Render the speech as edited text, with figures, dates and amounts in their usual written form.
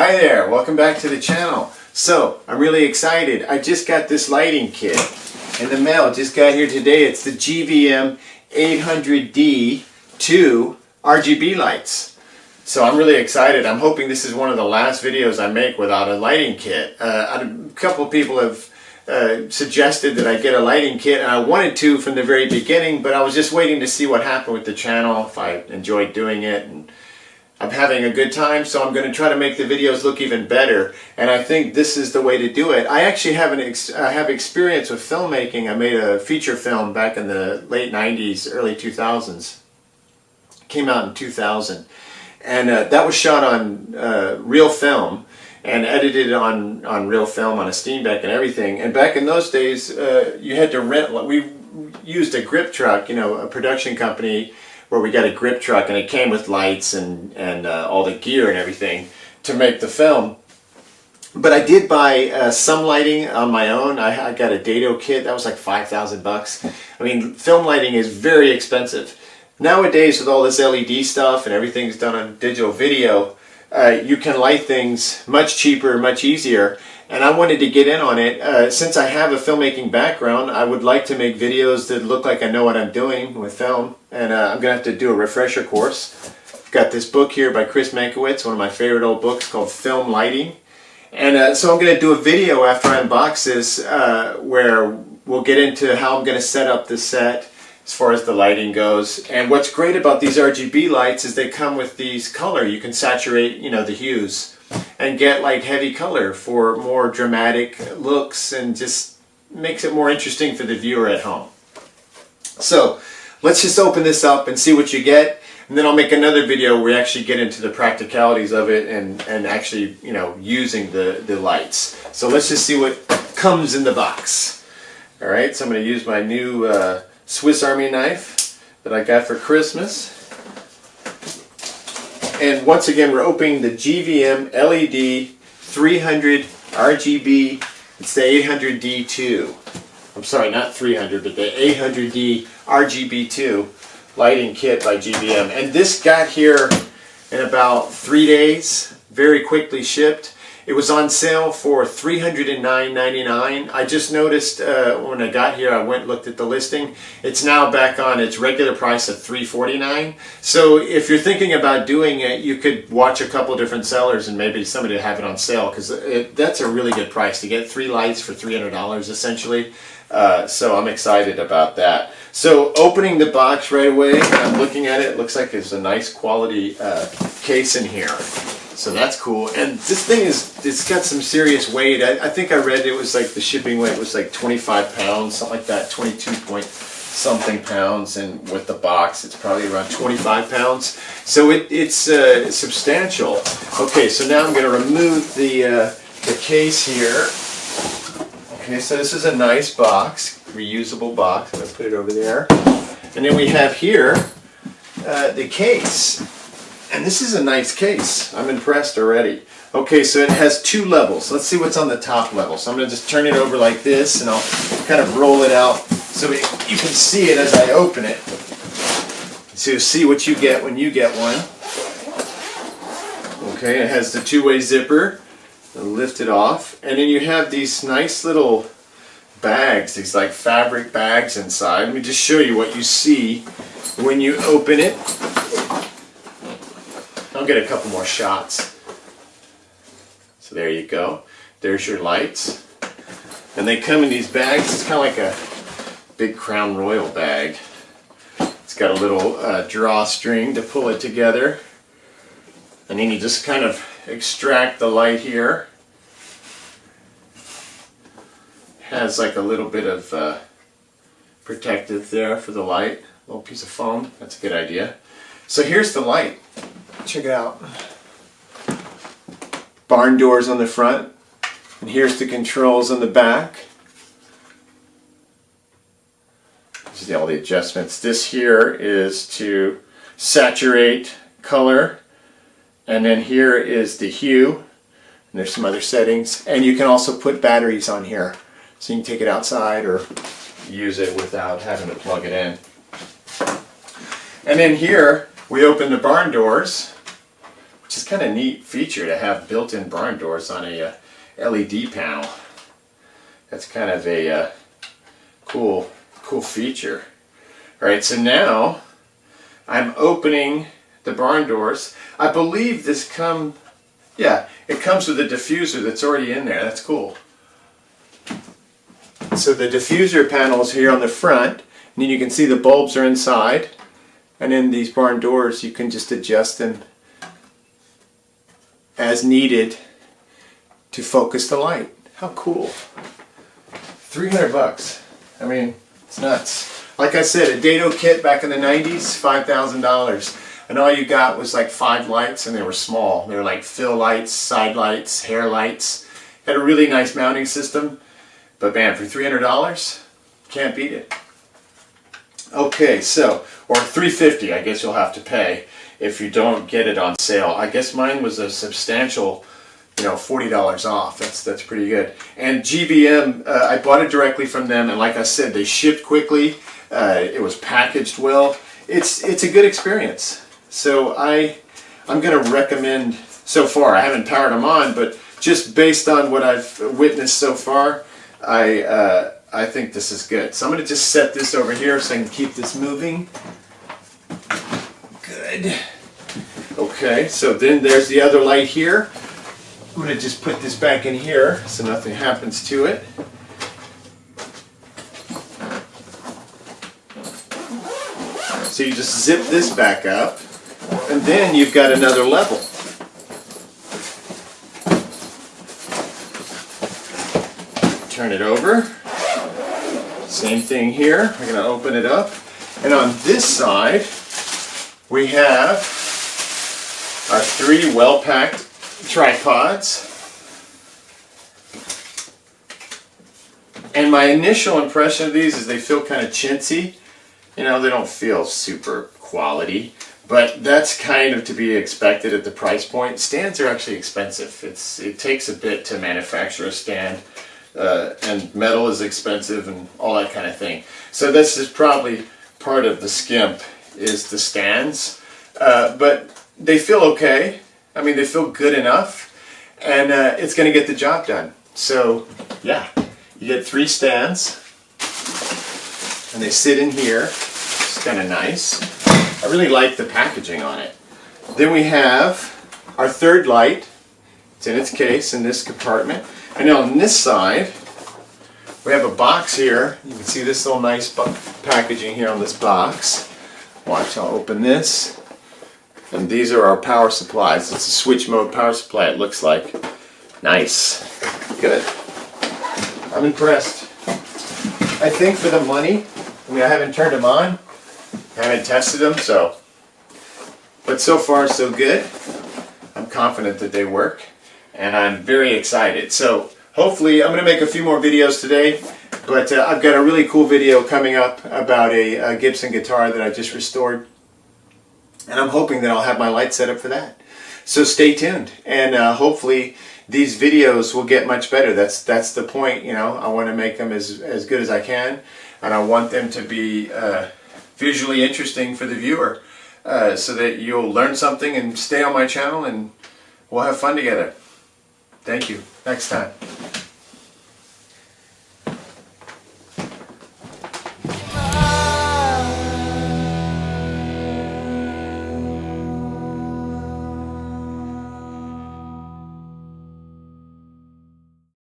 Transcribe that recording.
Hi there, welcome back to the channel. So, I'm really excited. I just got this lighting kit in the mail. Just got here today. It's the GVM 800D-II RGB lights. So I'm really excited. I'm hoping this is one of the last videos I make without a lighting kit. A couple of people have suggested that I get a lighting kit, and I wanted to from the very beginning, but I was just waiting to see what happened with the channel, if I enjoyed doing it, and I'm having a good time, so I'm going to try to make the videos look even better, and I think this is the way to do it. I actually have experience with filmmaking. I made a feature film back in the late 90s, early 2000s. It came out in 2000, and that was shot on real film and edited on real film on a Steenbeck and everything. And back in those days, you had to rent. We used a grip truck, you know, a production company, where we got a grip truck, and it came with lights and all the gear and everything to make the film. But I did buy some lighting on my own. I got a dado kit that was like $5,000. I mean, film lighting is very expensive nowadays. With all this LED stuff and everything's done on digital video, you can light things much cheaper, much easier. And I wanted to get in on it. Since I have a filmmaking background, I would like to make videos that look like I know what I'm doing with film. And I'm going to have to do a refresher course. I've got this book here by Chris Mankiewicz, one of my favorite old books, called Film Lighting. And so I'm going to do a video after I unbox this where we'll get into how I'm going to set up the set as far as the lighting goes. And what's great about these RGB lights is they come with these color. You can saturate, you know, the hues and get like heavy color for more dramatic looks, and just makes it more interesting for the viewer at home. So let's just open this up and see what you get, and then I'll make another video where we actually get into the practicalities of it and actually, you know, using the lights. So let's just see what comes in the box. Alright, so I'm going to use my new Swiss Army knife that I got for Christmas. And once again, we're opening the GVM LED 300 RGB. It's the 800D-II. I'm sorry, not 300, but the 800D RGB-II lighting kit by GVM. And this got here in about 3 days, very quickly shipped. It was on sale for $309.99. I just noticed when I got here, I went and looked at the listing. It's now back on its regular price of $349. So if you're thinking about doing it, you could watch a couple different sellers and maybe somebody will have it on sale, because that's a really good price to get 3 lights for $300 essentially. So I'm excited about that. So opening the box right away, I'm looking at it. It looks like there's a nice quality case in here. So that's cool. And this thing it's got some serious weight. I think I read it was like the shipping weight was like 25 pounds, something like that, 22 point something pounds, and with the box it's probably around 25 pounds. So it's substantial. Okay, so now I'm going to remove the case here. Okay, so this is a nice box, reusable box. I'm going to put it over there. And then we have here the case. And this is a nice case. I'm impressed already. Okay, so it has 2 levels. Let's see what's on the top level. So I'm going to just turn it over like this, and I'll kind of roll it out so you can see it as I open it. So you'll see what you get when you get one. Okay, it has the 2-way zipper. I'll lift it off. And then you have these nice little bags, these like fabric bags inside. Let me just show you what you see when you open it. I'll get a couple more shots. So there you go. There's your lights. And they come in these bags. It's kind of like a big Crown Royal bag. It's got a little drawstring to pull it together. And then you just kind of extract the light here. Has like a little bit of protective there for the light. A little piece of foam. That's a good idea. So here's the light. Check it out. Barn doors on the front, and here's the controls on the back. This is all the adjustments. This here is to saturate color, and then here is the hue, and there's some other settings. And you can also put batteries on here, so you can take it outside or use it without having to plug it in. And then here we open the barn doors, which just kind of neat feature to have built-in barn doors on a LED panel. That's kind of a cool feature. All right, so now I'm opening the barn doors. I believe this it comes with a diffuser that's already in there. That's cool. So the diffuser panel is here on the front, and then you can see the bulbs are inside, and then these barn doors you can just adjust them as needed to focus the light. How cool. $300. I mean, it's nuts. Like I said, a dado kit back in the 90s, $5,000. And all you got was like 5 lights, and they were small. They were like fill lights, side lights, hair lights. Had a really nice mounting system. But man, for $300, can't beat it. Okay, so, or $350 I guess you'll have to pay if you don't get it on sale. I guess mine was a substantial, $40 off. That's pretty good. And GVM, I bought it directly from them, and like I said, they shipped quickly. It was packaged well. It's a good experience. So I'm going to recommend so far. I haven't powered them on, but just based on what I've witnessed so far, I think this is good. So I'm going to just set this over here so I can keep this moving. Good. Okay, so then there's the other light here. I'm going to just put this back in here so nothing happens to it. So you just zip this back up, and then you've got another level. Turn it over. Same thing here. We're going to open it up. And on this side, we have our 3 well-packed tripods. And my initial impression of these is they feel kind of chintzy. They don't feel super quality, but that's kind of to be expected at the price point. Stands are actually expensive. It takes a bit to manufacture a stand, and metal is expensive and all that kind of thing. So this is probably part of the skimp, is the stands, but they feel okay. I mean, they feel good enough, and it's going to get the job done. So yeah, you get 3 stands, and they sit in here. It's kind of nice. I really like the packaging on it. Then we have our 3rd light. It's in its case in this compartment. And now on this side, we have a box here. You can see this little nice packaging here on this box. Watch, I'll open this. And these are our power supplies. It's a switch mode power supply, it looks like. Nice. Good. I'm impressed. I think for the money, I haven't turned them on, haven't tested them, but so far so good. I'm confident that they work, and I'm very excited. So hopefully I'm going to make a few more videos today, but I've got a really cool video coming up about a Gibson guitar that I just restored, and I'm hoping that I'll have my light set up for that. So stay tuned, and hopefully these videos will get much better. That's the point. I want to make them as good as I can, and I want them to be visually interesting for the viewer, so that you'll learn something and stay on my channel, and we'll have fun together. Thank you. Next time.